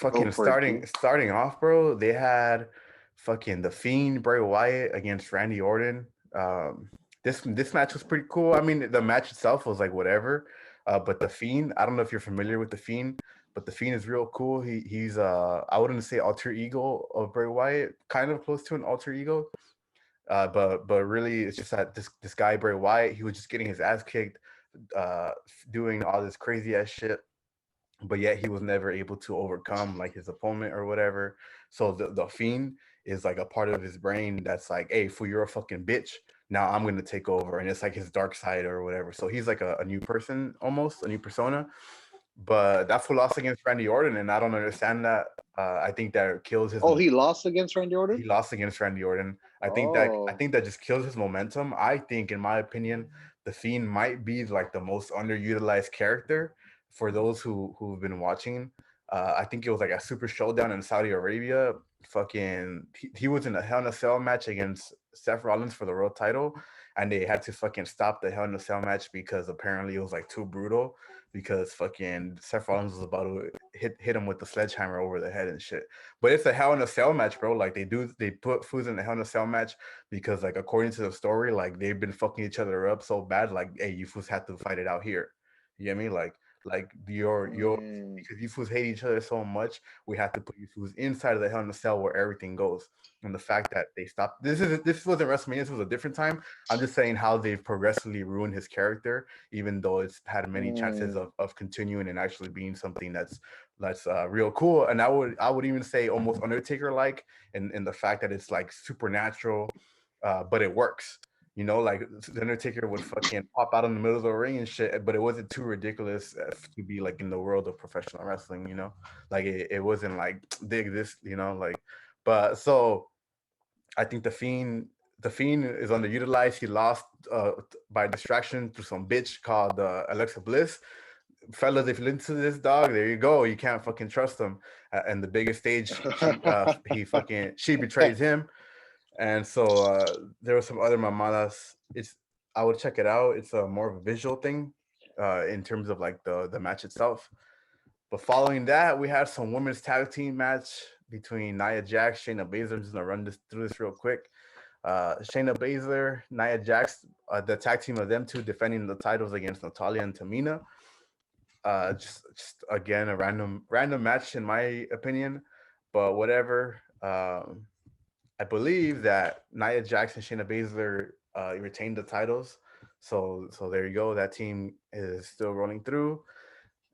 Go fucking for it, starting off, bro. They had fucking the Fiend Bray Wyatt against Randy Orton. This match was pretty cool. I mean, the match itself was like whatever. But the Fiend, I don't know if you're familiar with the Fiend, but the Fiend is real cool. He's I wouldn't say alter ego of Bray Wyatt, kind of close to an alter ego. But really, it's just that this guy Bray Wyatt, he was just getting his ass kicked, doing all this crazy ass shit, but yet he was never able to overcome like his opponent or whatever. So the Fiend is like a part of his brain that's like, hey, fool, you're a fucking bitch. Now I'm gonna take over, and it's like his dark side or whatever. So he's like a new person, almost a new persona. But that fool lost against Randy Orton, and I don't understand that. I think that kills his. Oh, he lost against Randy Orton. He lost against Randy Orton. I Oh, think that just kills his momentum. I think, in my opinion, the Fiend might be like the most underutilized character for those who've been watching. I think it was like a Super Showdown in Saudi Arabia. Fucking, he was in a Hell in a Cell match against Seth Rollins for the world title, and they had to fucking stop the Hell in a Cell match because apparently it was like too brutal. Because fucking Seth Rollins was about to hit him with the sledgehammer over the head and shit. But it's a Hell in a Cell match, bro. Like they put foods in the Hell in a Cell match because, like, according to the story, like they've been fucking each other up so bad. Like, hey, you fools had to fight it out here. You get me? Like your mm, because you fools hate each other so much, we have to put you fools inside of the Hell in a Cell where everything goes. And the fact that they stopped this wasn't WrestleMania. This was a different time. I'm just saying how they've progressively ruined his character, even though it's had many chances mm. of continuing and actually being something that's real cool. And I would even say almost Undertaker like in the fact that it's like supernatural, but it works. You know, like the Undertaker would fucking pop out in the middle of the ring and shit, but it wasn't too ridiculous to be like in the world of professional wrestling. You know, like it wasn't like dig this. You know, like but so I think the Fiend is underutilized. He lost by distraction to some bitch called Alexa Bliss. Fellas, if you listen to this dog, there you go. You can't fucking trust him. And the biggest stage, she betrays him, and so there were some other mamadas. I would check it out. It's a more of a visual thing, in terms of like the match itself. But following that, we had some women's tag team match between Nia Jax, Shayna Baszler. I'm just gonna run this through this real quick. Shayna Baszler, Nia Jax, the tag team of them two defending the titles against Natalia and Tamina. Just again a random match in my opinion, but whatever. I believe that Nia Jax and Shayna Baszler retained the titles, so there you go. That team is still rolling through.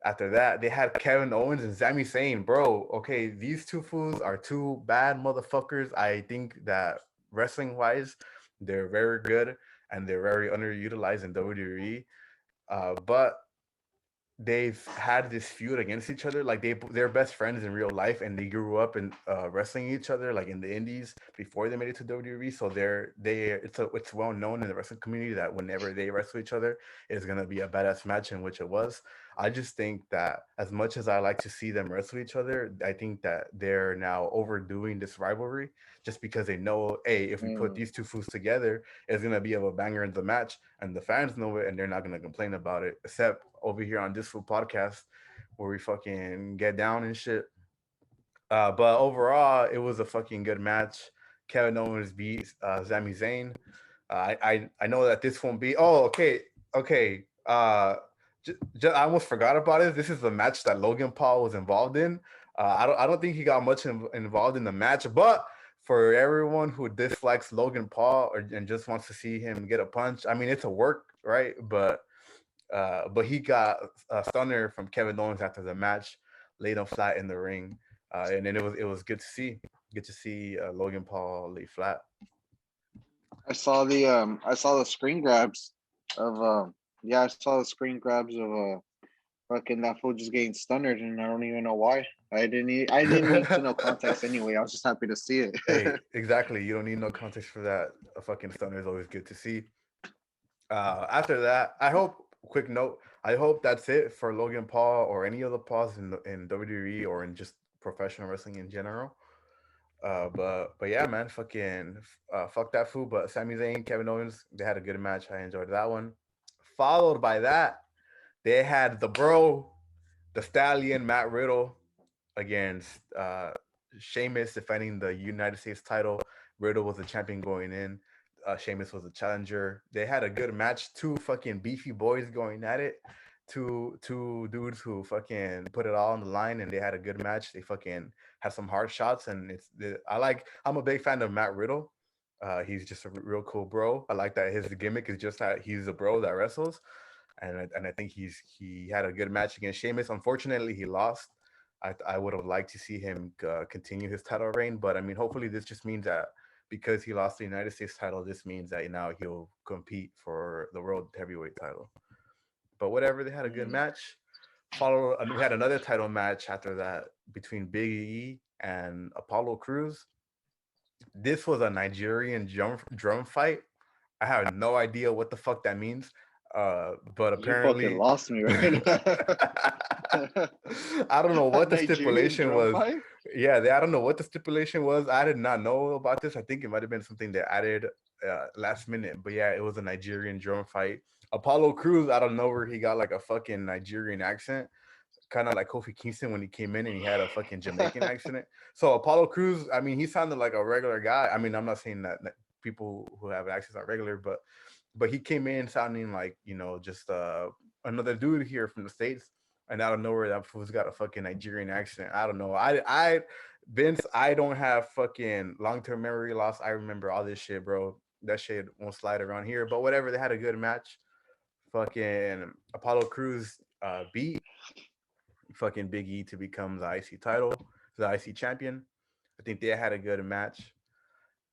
After that, they had Kevin Owens and Sami Zayn. Bro, okay, these two fools are two bad motherfuckers. I think that wrestling wise, they're very good and they're very underutilized in WWE. But they've had this feud against each other. Like they're best friends in real life, and they grew up in wrestling each other, like in the Indies before they made it to WWE. So it's well known in the wrestling community that whenever they wrestle each other, it's gonna be a badass match, in which it was. I just think that as much as I like to see them wrestle each other, I think that they're now overdoing this rivalry just because they know, hey, if we put Mm. these two foods together, it's gonna be of a banger in the match, and the fans know it, and they're not gonna complain about it. Except over here on this food podcast, where we fucking get down and shit. But overall, it was a fucking good match. Kevin Owens beat Sami Zayn. I know that this won't be. Oh, okay, okay. I almost forgot about it. This is the match that Logan Paul was involved in. I don't think he got much involved in the match, but for everyone who dislikes Logan Paul and just wants to see him get a punch, I mean it's a work, right? But he got a stunner from Kevin Owens after the match, laid him flat in the ring, and then it was good to see Logan Paul lay flat. I saw the screen grabs of yeah, I saw the screen grabs of fucking that fool just getting stunned, and I don't even know why. I didn't need to know context anyway. I was just happy to see it. Hey, exactly. You don't need no context for that. A fucking stunner is always good to see. After that, I hope. Quick note: I hope that's it for Logan Paul or any other Pauls in WWE or in just professional wrestling in general. But yeah, man, fuck that fool. But Sami Zayn, Kevin Owens, they had a good match. I enjoyed that one. Followed by that, they had the bro, the stallion, Matt Riddle, against Sheamus defending the United States title. Riddle was the champion going in. Sheamus was the challenger. They had a good match. Two fucking beefy boys going at it. Two dudes who fucking put it all on the line, and they had a good match. They fucking had some hard shots, and I'm a big fan of Matt Riddle. He's just a real cool bro. I like that his gimmick is just that he's a bro that wrestles, and I think he had a good match against Sheamus. Unfortunately, he lost. I would have liked to see him continue his title reign, but I mean, hopefully, this just means that because he lost the United States title, this means that now he'll compete for the World Heavyweight title. But whatever, they had a good match. We had another title match after that between Big E and Apollo Crews. This was a Nigerian drum fight. I have no idea what the fuck that means. But You fucking apparently, lost me right now. I don't know what the Nigerian stipulation drum was. fight? Yeah, I don't know what the stipulation was. I did not know about this. I think it might have been something they added last minute. But yeah, it was a Nigerian drum fight. Apollo Crews, I don't know where he got like a fucking Nigerian accent, kind of like Kofi Kingston when he came in and he had a fucking Jamaican accent. So Apollo Crews, I mean, he sounded like a regular guy. I mean, I'm not saying that people who have accents are regular, but he came in sounding like, just another dude here from the States, and out of nowhere that fool's got a fucking Nigerian accent. I don't know. I Vince, I don't have fucking long-term memory loss. I remember all this shit, bro. That shit won't slide around here. But whatever, they had a good match. Fucking Apollo Crews beat fucking Big E to become the IC title, the IC champion. I think they had a good match.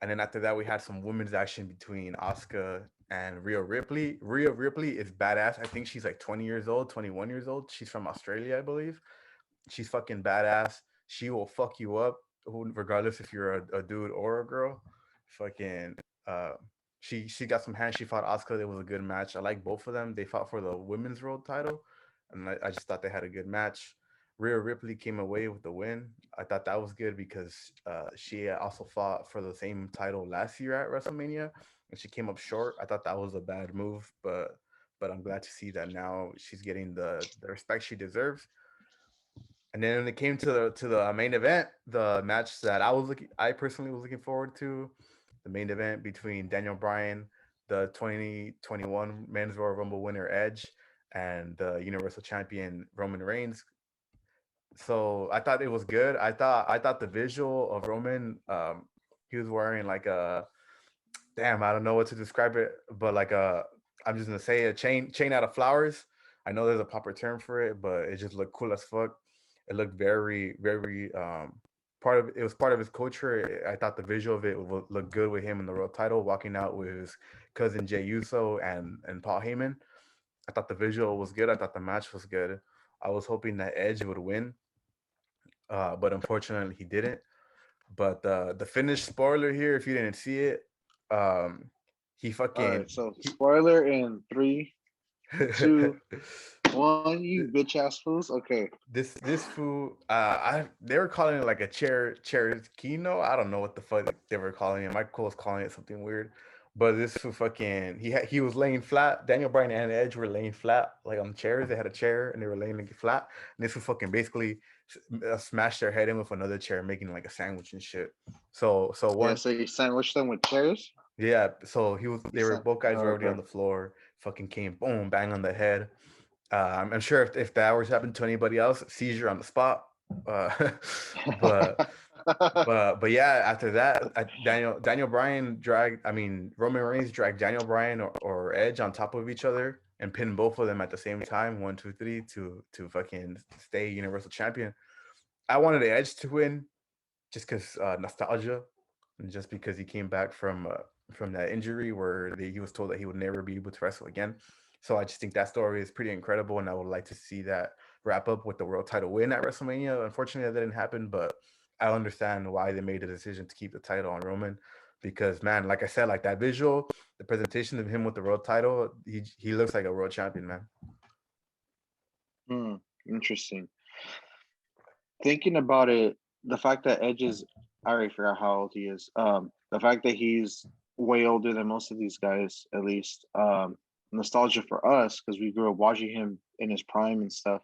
And then after that, we had some women's action between Asuka and Rhea Ripley. Rhea Ripley is badass. I think she's like 20 years old, 21 years old. She's from Australia, I believe. She's fucking badass. She will fuck you up, regardless if you're a dude or a girl. Fucking, uh, she got some hands. She fought Asuka. It was a good match. I like both of them. They fought for the women's world title, and I just thought they had a good match. Rhea Ripley came away with the win. I thought that was good because she also fought for the same title last year at WrestleMania, and she came up short. I thought that was a bad move, but I'm glad to see that now she's getting the respect she deserves. And then when it came to the main event, the match that I personally was looking forward to, the main event between Daniel Bryan, the 2021 Men's Royal Rumble winner Edge, and the Universal Champion Roman Reigns. So I thought it was good. I thought the visual of Roman, he was wearing like a damn, I don't know what to describe it, but like I'm just gonna say a chain out of flowers. I know there's a proper term for it, but it just looked cool as fuck. It looked very, very it was part of his culture. I thought the visual of it would look good with him in the world title, walking out with his cousin Jay Uso and Paul Heyman. I thought the visual was good. I thought the match was good. I was hoping that Edge would win, but unfortunately he didn't. But the finish spoiler here, if you didn't see it, um, he All fucking right, so he. spoiler in three, two, one. You bitch ass fools. Okay. This fool, they were calling it like a kino. I don't know what the fuck they were calling it. Michael was calling it something weird, but this fool fucking he was laying flat. Daniel Bryan and Edge were laying flat like on chairs. They had a chair and they were laying like flat. And this fool fucking basically smashed their head in with another chair, making like a sandwich and shit. So Yeah, one so you sandwich them with chairs? yeah, so You they were said, both guys were oh, already on okay. the floor. Fucking came boom bang on the head. I'm sure if that was happened to anybody else, seizure on the spot. Uh, but but yeah, after that, Daniel Bryan dragged. I mean, Roman Reigns dragged Daniel Bryan or Edge on top of each other and pinned both of them at the same time, 1, 2, 3, to fucking stay Universal Champion. I wanted Edge to win just because nostalgia, and just because he came back from that injury where he was told that he would never be able to wrestle again. So I just think that story is pretty incredible, and I would like to see that wrap up with the world title win at WrestleMania. Unfortunately, that didn't happen, but I understand why they made the decision to keep the title on Roman because man, like I said, like that visual, the presentation of him with the world title, he looks like a world champion, man. Hmm, interesting. Thinking about it, the fact that Edge is, I already forgot how old he is. The fact that he's way older than most of these guys, at least. Nostalgia for us because we grew up watching him in his prime and stuff.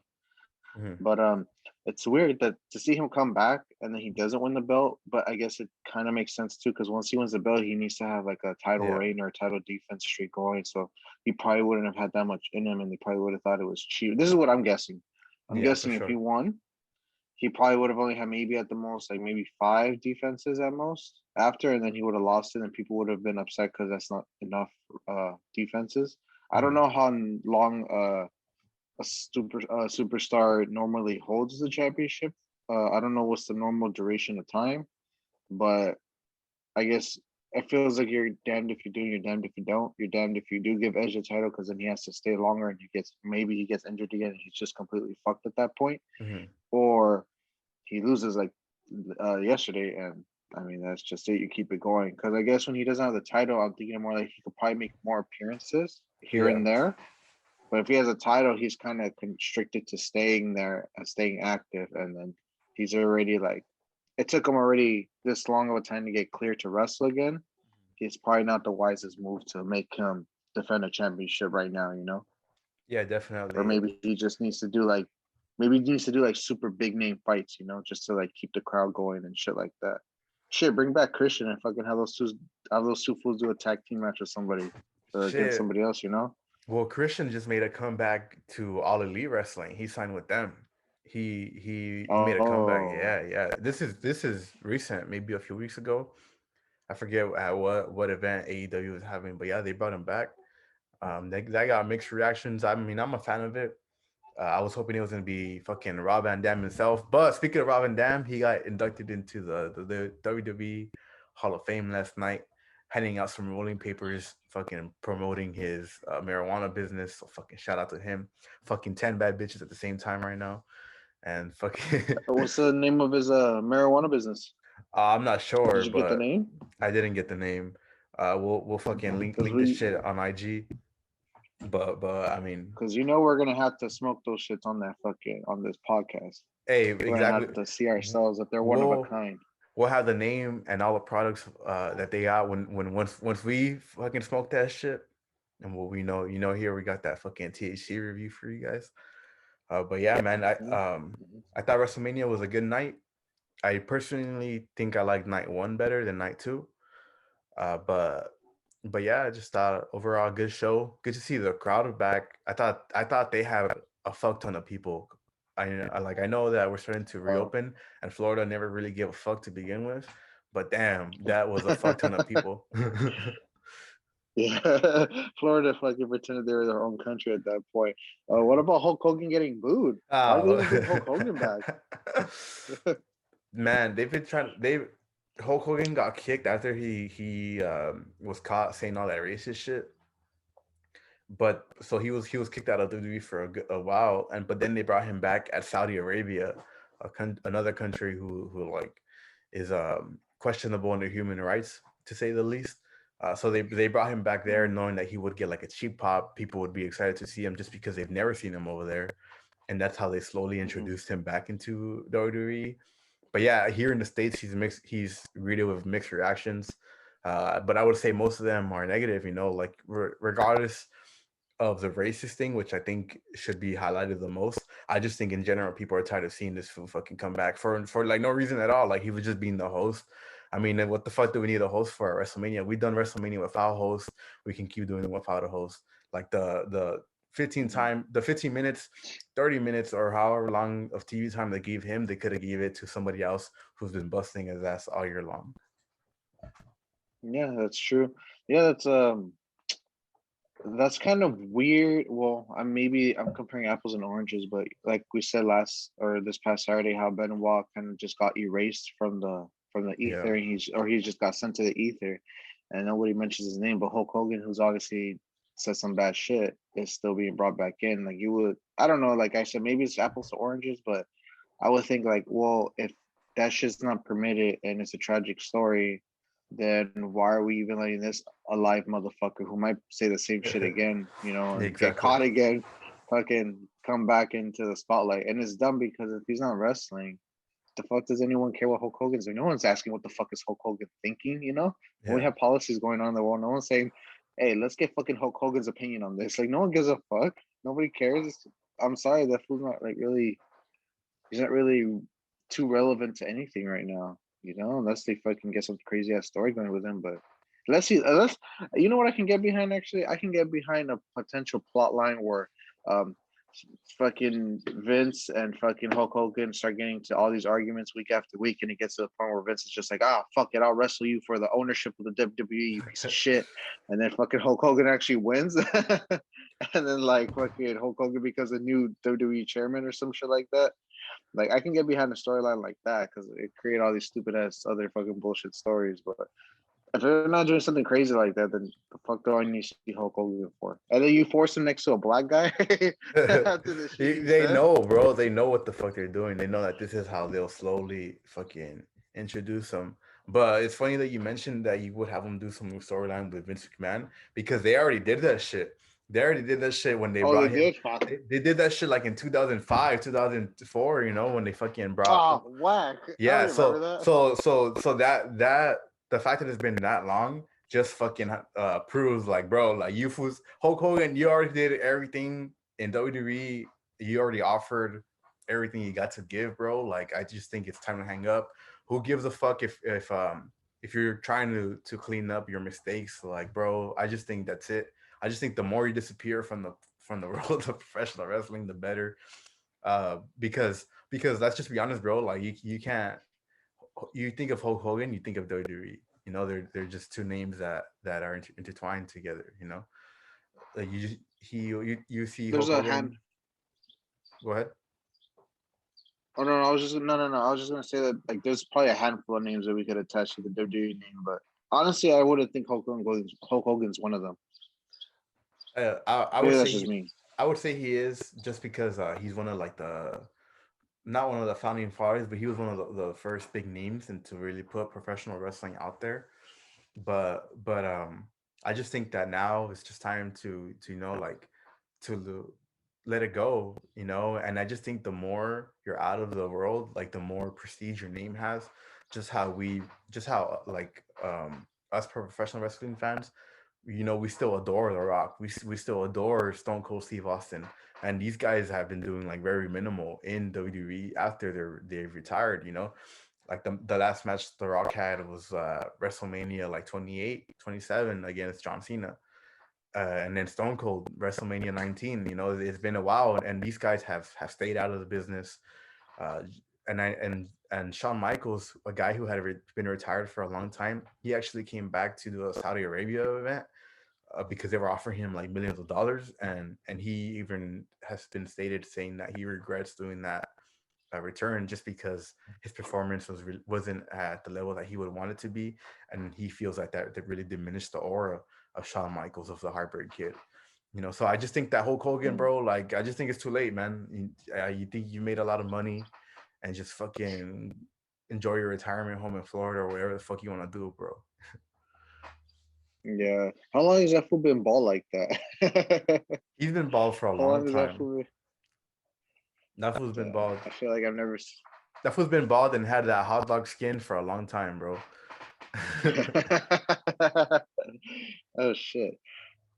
But it's weird that to see him come back and then he doesn't win the belt. But I guess it kind of makes sense too, because once he wins the belt, he needs to have like a title reign or a title defense streak going. So he probably wouldn't have had that much in him, and they probably would have thought it was cheap. This is what I'm guessing. I'm guessing if he won, he probably would have only had maybe at the most like maybe 5 defenses at most after, and then he would have lost it, and people would have been upset because that's not enough defenses. I don't know how long a superstar normally holds the championship. I don't know what's the normal duration of time, but I guess it feels like you're damned if you do, you're damned if you don't. You're damned if you do give Edge the title because then he has to stay longer and maybe he gets injured again and he's just completely fucked at that point, or he loses like yesterday, and I mean that's just it. You keep it going because I guess when he doesn't have the title, I'm thinking more like he could probably make more appearances here and there. But if he has a title, he's kind of constricted to staying there and staying active. And then he's already like, it took him already this long of a time to get clear to wrestle again. It's probably not the wisest move to make him defend a championship right now, you know? Yeah, definitely. Or maybe he just needs to do like, super big name fights, you know, just to like keep the crowd going and shit like that. Shit, bring back Christian and fucking have those two fools do a tag team match with somebody or against somebody else, you know? Well, Christian just made a comeback to All Elite Wrestling. He signed with them. He made a comeback. Yeah. This is recent, maybe a few weeks ago. I forget at what event AEW was having, but yeah, they brought him back. That got mixed reactions. I mean, I'm a fan of it. I was hoping it was gonna be fucking Rob Van Dam himself. But speaking of Rob Van Dam, he got inducted into the WWE Hall of Fame last night, handing out some rolling papers, fucking promoting his marijuana business. So fucking shout out to him. Fucking 10 bad bitches at the same time right now, and fucking. What's the name of his marijuana business? I'm not sure. Did you get the name? I didn't get the name. We'll fucking link this shit on IG. But I mean, because you know we're gonna have to smoke those shits on this podcast. Hey, we're gonna have to see ourselves that they're one of a kind. We'll have the name and all the products that they got once we fucking smoke that shit, and we know here we got that fucking THC review for you guys. But yeah, man, I thought WrestleMania was a good night. I personally think I like night 1 better than night 2. But yeah, I just thought overall good show. Good to see the crowd back. I thought they had a fuck ton of people. I know that we're starting to reopen, and Florida never really gave a fuck to begin with. But damn, that was a fuck ton of people. Yeah, Florida fucking pretended they were their own country at that point. What about Hulk Hogan getting booed? Why did they even bring Hulk Hogan back? Man, they've been trying. Hulk Hogan got kicked after he was caught saying all that racist shit. But so he was kicked out of WWE for a while, but then they brought him back at Saudi Arabia, another country who like is questionable under human rights, to say the least. So they brought him back there knowing that he would get like a cheap pop. People would be excited to see him just because they've never seen him over there, and that's how they slowly introduced him back into WWE. But yeah, here in the States, he's greeted with mixed reactions. But I would say most of them are negative, you know, like regardless of the racist thing, which I think should be highlighted the most. I just think in general, people are tired of seeing this fool fucking come back for like no reason at all. Like he was just being the host. I mean, what the fuck do we need a host for at WrestleMania? We've done WrestleMania without a host. We can keep doing it without a host. Like the 15 minutes, 30 minutes, or however long of TV time they gave him, they could have gave it to somebody else who's been busting his ass all year long. Yeah, that's true. Yeah, that's kind of weird. Well, maybe I'm comparing apples and oranges, but like we said this past Saturday, how Benoit kind of just got erased from the ether, and he just got sent to the ether, and nobody mentions his name. But Hulk Hogan, who's obviously said some bad shit, is still being brought back in. Like I don't know. Like I said, maybe it's apples to oranges, but I would think like, well, if that shit's not permitted and it's a tragic story, then why are we even letting this alive motherfucker who might say the same shit again, you know, and get caught again, fucking come back into the spotlight? And it's dumb because if he's not wrestling, the fuck does anyone care what Hulk Hogan's doing? No one's asking what the fuck is Hulk Hogan thinking, you know? When we have policies going on in the world, no one's saying, hey, let's get fucking Hulk Hogan's opinion on this. Like, no one gives a fuck. Nobody cares. I'm sorry, that fool's not like really he's not really too relevant to anything right now. You know, unless they fucking get some crazy ass story going with him. But let's see. Let's. You know what I can get behind? Actually, I can get behind a potential plot line where, um, fucking Vince and fucking Hulk Hogan start getting to all these arguments week after week, and it gets to the point where Vince is just like, ah, fuck it, I'll wrestle you for the ownership of the WWE, you piece of shit. And then fucking Hulk Hogan actually wins, and then like fucking Hulk Hogan becomes a new WWE chairman or some shit like that. Like I can get behind a storyline like that because it create all these stupid ass other fucking bullshit stories. But if they're not doing something crazy like that, then the fuck do I need to see Hulk Hogan for? And then you force him next to a black guy after the shit he They said. know, bro. They know what the fuck they're doing. They know that this is how they'll slowly fucking introduce them. But it's funny that you mentioned that you would have them do some storyline with Vince McMahon because they already did that shit. They already did that shit when they Oh, they brought him. did. Fuck. They did that shit like in 2005, 2004. You know when they fucking brought. Oh, whack! I don't Yeah. remember that. So that the fact that it's been that long just fucking proves like, bro, like you fools, Hulk Hogan, you already did everything in WWE. You already offered everything you got to give, bro. Like I just think it's time to hang up. Who gives a fuck if you're trying to clean up your mistakes? Like, bro, I just think that's it. I just think the more you disappear from the world of professional wrestling, the better. Because let's just be honest, bro. Like you can't. You think of Hulk Hogan, you think of WWE. You know, they're just two names that are intertwined together. You know, like you see There's Hulk a hand. Hogan. Go ahead. Oh no, no, I was just no, no, no. I was just gonna say that like there's probably a handful of names that we could attach to the WWE name, but honestly, I wouldn't think Hulk Hogan's one of them. I would Maybe say that's just he, me. I would say he is just because he's one of like the not one of the founding fathers, but he was one of the first big names and to really put professional wrestling out there. But I just think that now it's just time to like to let it go, you know. And I just think the more you're out of the world, like the more prestige your name has. Just how like us professional wrestling fans, you know, we still adore The Rock. We still adore Stone Cold Steve Austin, and these guys have been doing like very minimal in WWE after they've retired. You know, like the last match The Rock had was WrestleMania like 28, 27 against John Cena. And then Stone Cold WrestleMania 19. You know, it's been a while, and these guys have stayed out of the business. Uh, and Shawn Michaels, a guy who had been retired for a long time, he actually came back to the Saudi Arabia event because they were offering him like millions of dollars, and he even has been stated saying that he regrets doing that return just because his performance wasn't at the level that he would want it to be, and he feels like that really diminished the aura of Shawn Michaels of the Heartbreak Kid. You know, so I just think that Hulk Hogan, Mm. bro, like I just think it's too late, man. You think you made a lot of money and just fucking enjoy your retirement home in Florida or whatever the fuck you want to do, bro. Yeah. How long has that fool been bald like that? He's been bald for a How long long has that time. fool been? That fool's been bald. I feel like I've never. That fool's been bald and had that hot dog skin for a long time, bro. Oh shit!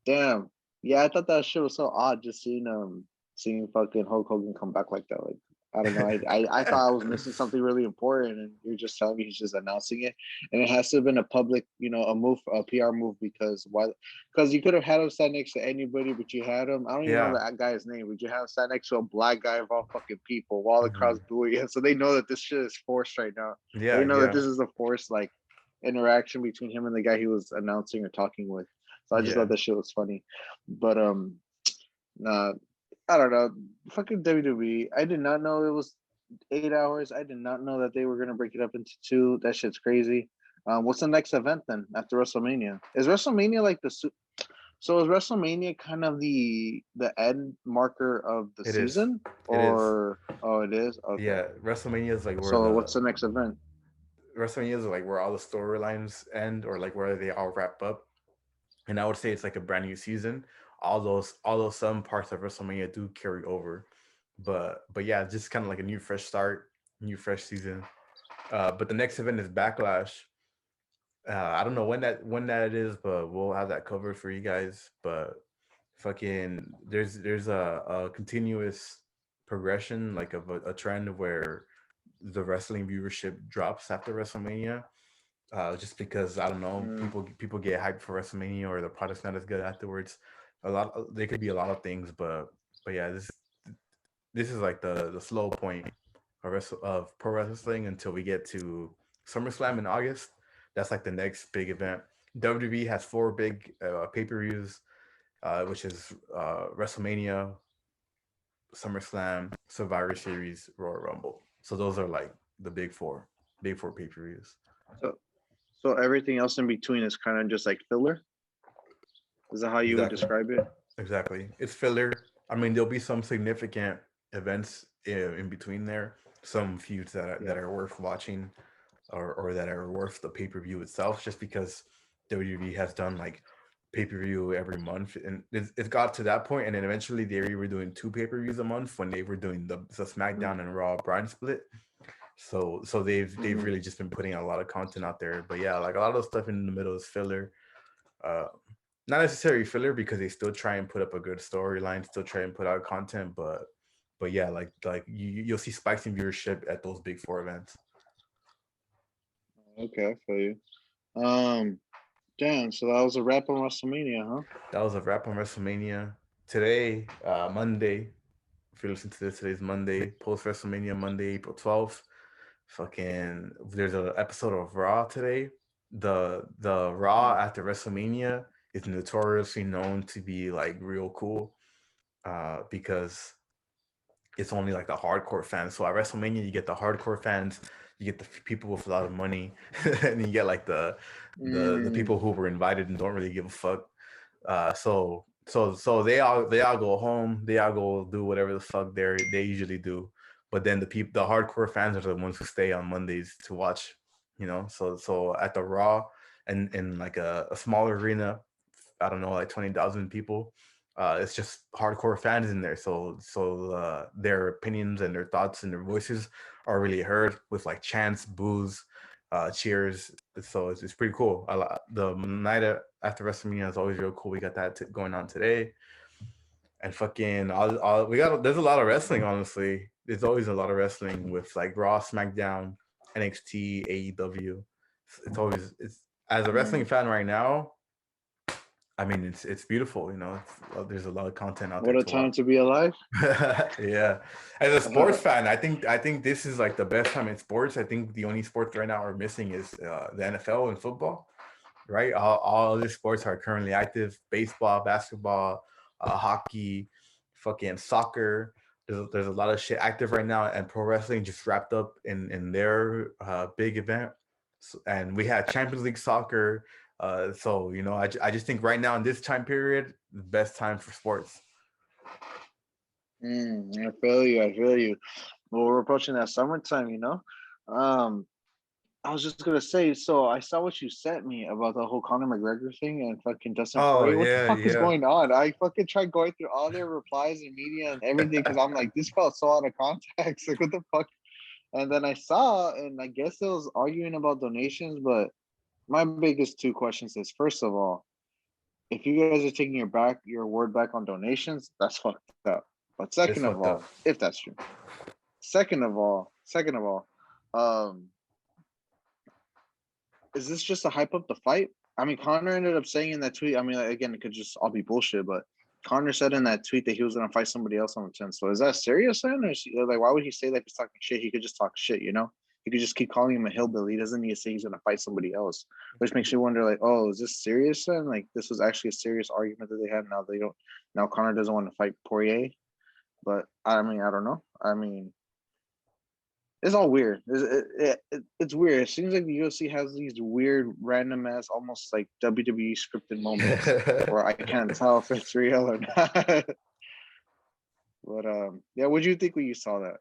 Damn. Yeah, I thought that shit was so odd just seeing fucking Hulk Hogan come back like that. Like I don't know. I thought I was missing something really important, and you're just telling me he's just announcing it, and it has to have been a public, a move, a PR move because why? Because you could have had him stand next to anybody, but you had him. I don't even know Yeah. that guy's name, but you have him stand next to a black guy of all fucking people while the Mhm. crowd's booing him, so they know that this shit is forced right now. They Yeah, know that yeah, this is a forced like interaction between him and the guy he was announcing or talking with. So I just thought yeah. that shit was funny. But nah, I don't know. Fucking WWE. I did not know it was 8 hours. I did not know that they were gonna break it up into two. That shit's crazy. What's the next event then after WrestleMania? Is WrestleMania like so is WrestleMania kind of the end marker of the It is. season? It is. Or oh it is? Okay. Yeah, WrestleMania is like where So the what's the next event? WrestleMania is like where all the storylines end or like where they all wrap up. And I would say it's like a brand new season. Although some parts of WrestleMania do carry over, but yeah, just kind of like a new fresh start, new fresh season. But the next event is Backlash. I don't know when that is, but we'll have that covered for you guys. But fucking, there's a continuous progression, like of a trend where the wrestling viewership drops after WrestleMania. Just because I don't know, Mm, people get hyped for WrestleMania or the product's not as good afterwards. There could be a lot of things, but yeah, this is like the slow point of pro wrestling until we get to SummerSlam in August. That's like the next big event. WWE has four big pay per views, which is WrestleMania, SummerSlam, Survivor Series, Royal Rumble. So those are like the big four pay per views. so so everything else in between is kind of just like filler. Is that how you would Exactly. describe it? Exactly. It's filler. I mean, there'll be some significant events in between there, some feuds Yeah. that are worth watching, or that are worth the pay per view itself, just because WWE has done like pay per view every month, and it got to that point, and then eventually they were doing two pay per views a month when they were doing the SmackDown and Raw brand split. So they've Mm-hmm. really just been putting a lot of content out there. But yeah, like a lot of the stuff in the middle is filler. Uh, Not necessarily filler because they still try and put up a good storyline, still try and put out content, but yeah, like you'll see spikes in viewership at those big four events. Okay, I feel you. Um, Damn. So that was a wrap on WrestleMania, huh? That was a wrap on WrestleMania. Today, Monday. If you listen to this, today's Monday, post WrestleMania Monday, April 12th. Fucking, there's an episode of Raw today. The Raw after WrestleMania is notoriously known to be like real cool, because it's only like the hardcore fans. So at WrestleMania, you get the hardcore fans, you get the people with a lot of money, and you get like the Mm, people who were invited and don't really give a fuck. So they all go home, they all go do whatever the fuck they usually do. But then the hardcore fans are the ones who stay on Mondays to watch. So at the Raw and in like a smaller arena, I don't know, like 20,000 people. It's just hardcore fans in there, so their opinions and their thoughts and their voices are really heard with like chants, boos, cheers. So it's pretty cool. The night after WrestleMania is always real cool. We got that going on today, and fucking we got. There's a lot of wrestling. Honestly, there's always a lot of wrestling with like Raw, SmackDown, NXT, AEW. It's always it's as a wrestling mm. fan right now. I mean, it's beautiful. There's a lot of content out there What a to time watch. to be alive. Yeah, as a sports fan, I think this is like the best time in sports. I think the only sports right now are missing is the NFL and football. Right, all other sports are currently active: baseball, basketball, hockey, fucking soccer. There's a lot of shit active right now, and pro wrestling just wrapped up in their big event. And we had Champions League soccer. So I just think right now in this time period, the best time for sports. I feel you. I feel you. Well, we're approaching that summertime, you know. Um, I was just gonna say, so I saw what you sent me about the whole Conor McGregor thing and fucking Dustin Oh Poirier. What the yeah, fuck is yeah. going on? I fucking tried going through all their replies and media and everything because I'm like, this felt so out of context. Like, what the fuck? And then I saw, and I guess it was arguing about donations. But my biggest two questions is: first of all, if you guys are taking your word back on donations, that's fucked up. But second It's of fucked all, up. if that's true, second of all, um, is this just to hype up the fight? I mean, Connor ended up saying in that tweet. I mean, again, it could just all be bullshit, but Connor said in that tweet that he was gonna fight somebody else on the 10th. So is that serious then? Or like, why would he say that if he's talking shit? He could just talk shit, you know? He could just keep calling him a hillbilly. He doesn't need to say he's gonna fight somebody else, which makes you wonder, like, oh, is this serious then? Like, this was actually a serious argument that they had. Now they don't. Now Connor doesn't want to fight Poirier, but I mean, I don't know. I mean, it's all weird. It's weird. It seems like the UFC has these weird, random ass, almost like WWE scripted moments where I can't tell if it's real or not. But yeah, what do you think when you saw that?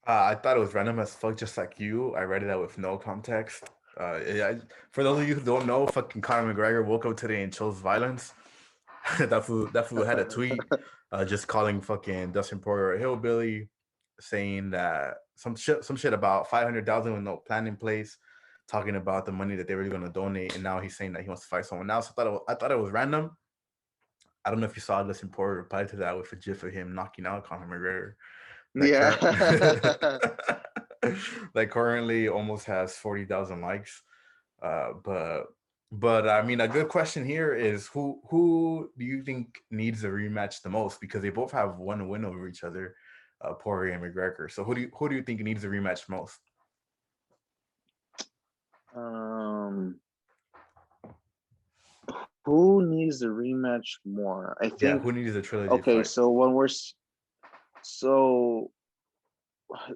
I thought it was random as fuck, just like you. I read it out with no context. Yeah, for those of you who don't know, fucking Conor McGregor woke up today and chose violence. That fool had a tweet, just calling fucking Dustin Poirier a hillbilly, saying that some shit about 500,000 with no plan in place, talking about the money that they were going to donate, and now he's saying that he wants to fight someone else. I thought it was random. I don't know if you saw Dustin Poirier reply to that with a gif of him knocking out Conor McGregor. that Yeah. current that currently almost has 40,000 likes. But I mean, a good question here is who do you think needs a rematch the most? Because they both have one win over each other, Poirier and McGregor. So who do you think needs a rematch most? um, who needs the rematch more? I Yeah, think. who needs a trilogy Okay, fight? so when we're so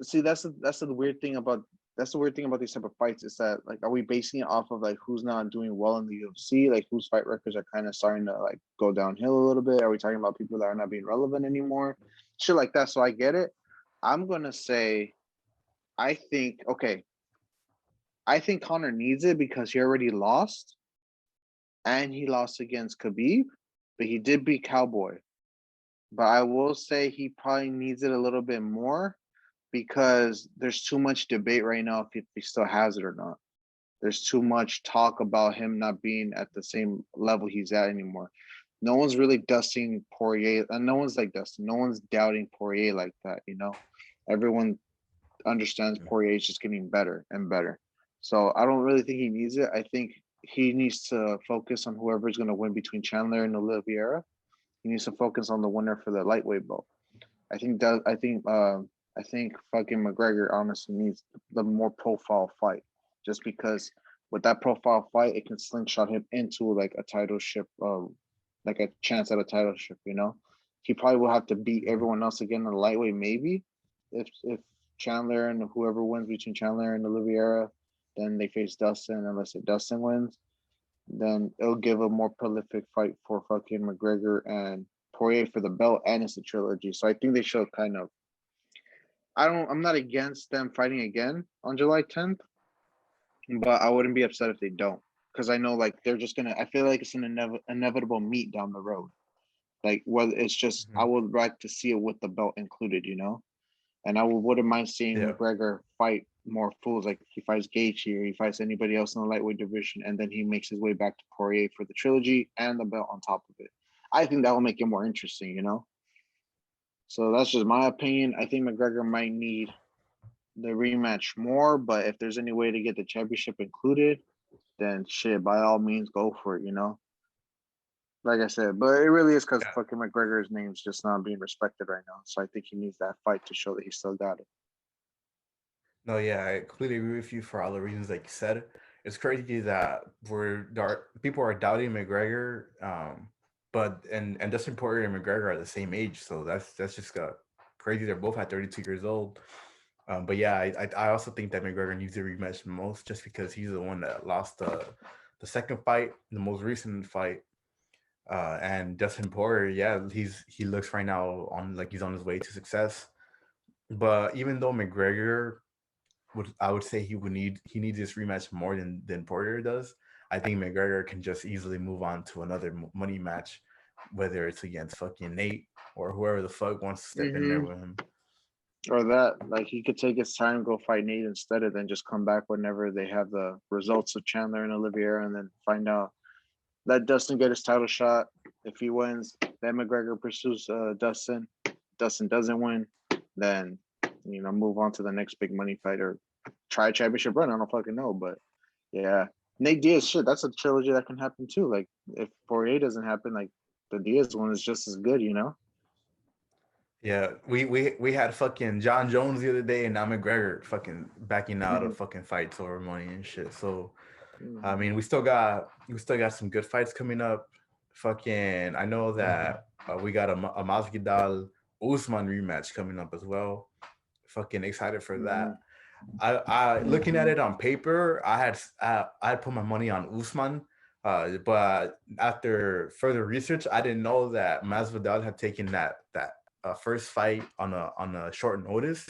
see, that's the weird thing about these type of fights is that like, are we basing it off of like who's not doing well in the UFC, like whose fight records are kind of starting to like go downhill a little bit? Are we talking about people that are not being relevant anymore? Shit like that. So I get it. I'm gonna say, I think okay, I think Connor needs it because he already lost and he lost against Khabib, but he did beat Cowboy. But I will say he probably needs it a little bit more because there's too much debate right now if he still has it or not. There's too much talk about him not being at the same level he's at anymore. No one's really dusting Poirier, and no one's like Dustin. No one's doubting Poirier like that. Everyone understands Poirier is just getting better and better. So I don't really think he needs it. I think he needs to focus on whoever's going to win between Chandler and Oliveira. He needs to focus on the winner for the lightweight belt. I think that I think fucking McGregor honestly needs the more profile fight, just because with that profile fight, it can slingshot him into like a title ship, like a chance at a title ship. He probably will have to beat everyone else again in the lightweight, maybe if Chandler and whoever wins between Chandler and Oliveira, then they face Dustin. Unless if Dustin wins, then it'll give a more prolific fight for fucking McGregor and Poirier for the belt, and it's a trilogy. So I think they should kind of. I'm not against them fighting again on July 10th, but I wouldn't be upset if they don't, because I know like they're just gonna. I feel like it's an inevitable meet down the road. Like whether it's just, I Mhm. would like to see it with the belt included. And I wouldn't mind seeing Yeah. McGregor fight more fools, like he fights Gaethje or he fights anybody else in the lightweight division, and then he makes his way back to Poirier for the trilogy and the belt on top of it. I think that will make it more interesting. So that's just my opinion. I think McGregor might need the rematch more, but if there's any way to get the championship included, then shit, by all means, go for it. Like I said, but it really is because Yeah. fucking McGregor's name's just not being respected right now. So I think he needs that fight to show that he still got it. No, yeah, I completely agree with you for all the reasons like you said. It's crazy that people are doubting McGregor, but and Dustin Poirier and McGregor are the same age, so that's just crazy. They're both at 32 years old. But yeah, I also think that McGregor needs to rematch the most just because he's the one that lost the second fight, the most recent fight. And Dustin Poirier, yeah, he looks right now on like he's on his way to success. But even though McGregor I would say he needs this rematch more than Poirier does. I think McGregor can just easily move on to another money match, whether it's against fucking Nate or whoever the fuck wants to step in there Mm-hmm. with him. Or that, like, he could take his time, go fight Nate instead of then just come back whenever they have the results of Chandler and Olivier, and then find out. Let Dustin get his title shot. If he wins, then McGregor pursues Dustin. Dustin doesn't win, then move on to the next big money fight or try a championship run. I don't fucking know, but yeah, Nate Diaz, shit, that's a trilogy that can happen too. Like if Poirier doesn't happen, like the Diaz one is just as good. Yeah, we had fucking John Jones the other day, and now McGregor fucking backing out of fucking fights over money and shit. So I Mm-hmm. mean, we still got some good fights coming up. Fucking, I know that we got a Masvidal Usman rematch coming up as well. Fucking excited for Mm-hmm. that. I looking at Mm-hmm. it on paper, I had put my money on Usman, but after further research, I didn't know that Masvidal had taken that first fight on a short notice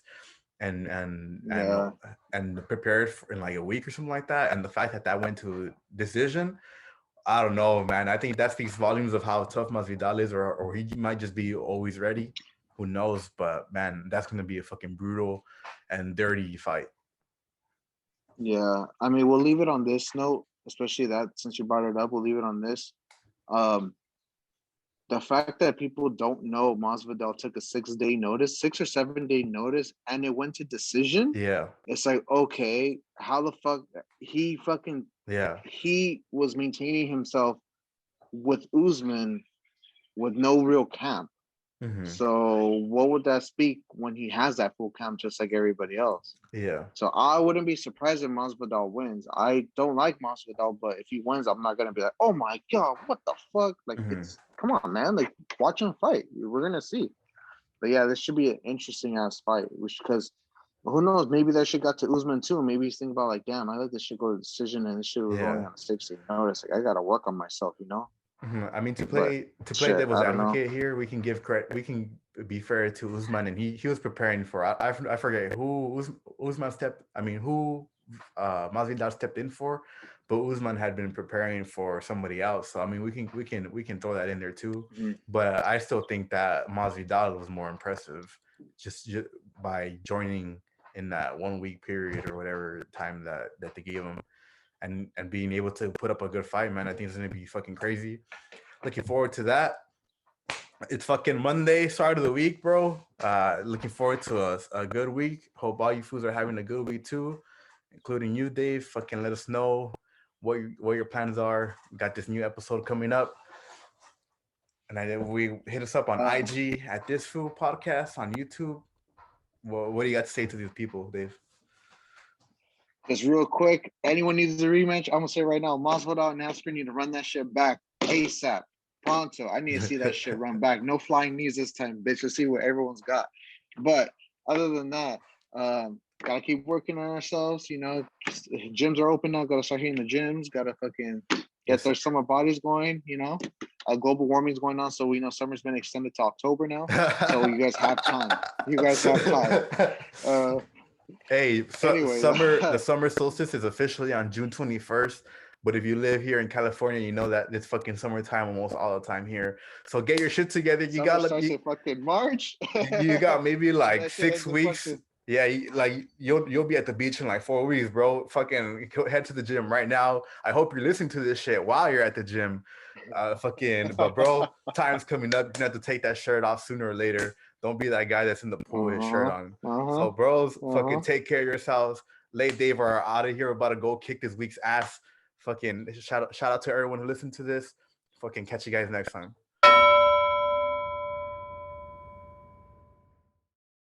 and and Yeah. and prepared for, in like a week or something like that. And the fact that that went to decision, I don't know, man. I think that speaks volumes of how tough Masvidal is, or he might just be always ready. Who knows? But man, that's gonna be a fucking brutal and dirty fight. Yeah, I mean, we'll leave it on this note, especially that since you brought it up, we'll leave it on this. Um, the fact that people don't know Masvidal took a 6-day notice, 6 or 7-day notice, and it went to decision. Yeah. It's like, okay, how the fuck he was maintaining himself with Usman with no real camp. Mm-hmm. So what would that speak when he has that full camp just like everybody else? Yeah. So I wouldn't be surprised if Masvidal wins. I don't like Masvidal, but if he wins, I'm not gonna be like, oh my god, what the fuck? Like, it's come on, man. Like, watch him fight. We're gonna see. But yeah, this should be an interesting ass fight, because who knows? Maybe that shit got to Usman too. Maybe he's thinking about like, damn, I let this shit go to decision, and this shit was only on a 60 notice. Like, I gotta work on myself, you know. I mean, to play devil's advocate here, we can give credit. We can be fair to Usman, and he was preparing for. I forget who Usman stepped. I mean, who Masvidal stepped in for, but Usman had been preparing for somebody else. So I mean, we can throw that in there too. Mm-hmm. But I still think that Masvidal was more impressive just by joining in that 1 week period or whatever time that they gave him. And being able to put up a good fight, man, I think it's gonna be fucking crazy. Looking forward to that. It's fucking Monday, start of the week, bro. Looking forward to a good week. Hope all you fools are having a good week too, including you, Dave. Fucking let us know what your plans are. We got this new episode coming up. And we hit us up on IG at This Fool Podcast on YouTube. What do you got to say to these people, Dave? Just real quick, anyone needs a rematch, I'm gonna say right now, Masvidal and Askren need to run that shit back ASAP. Pronto. I need to see that shit run back. No flying knees this time, bitch. Let's see what everyone's got. But other than that, gotta keep working on ourselves. You know, gyms are open now. Gotta start hitting the gyms. Gotta fucking get their summer bodies going. You know, global warming's going on, so we know summer's been extended to October now. So you guys have time. Hey, anyway, the summer solstice is officially on June 21st. But if you live here in California, you know that it's fucking summertime almost all the time here. So get your shit together. You got in fucking March. You got maybe like 6 weeks. Yeah, you'll be at the beach in like 4 weeks, bro. Fucking head to the gym right now. I hope you're listening to this shit while you're at the gym. But bro, time's coming up. You're gonna have to take that shirt off sooner or later. Don't be that guy that's in the pool with his shirt on. So bros, fucking take care of yourselves. Late Dave are out of here. We're about to go kick this week's ass. Fucking shout out to everyone who listened to this. Fucking catch you guys next time.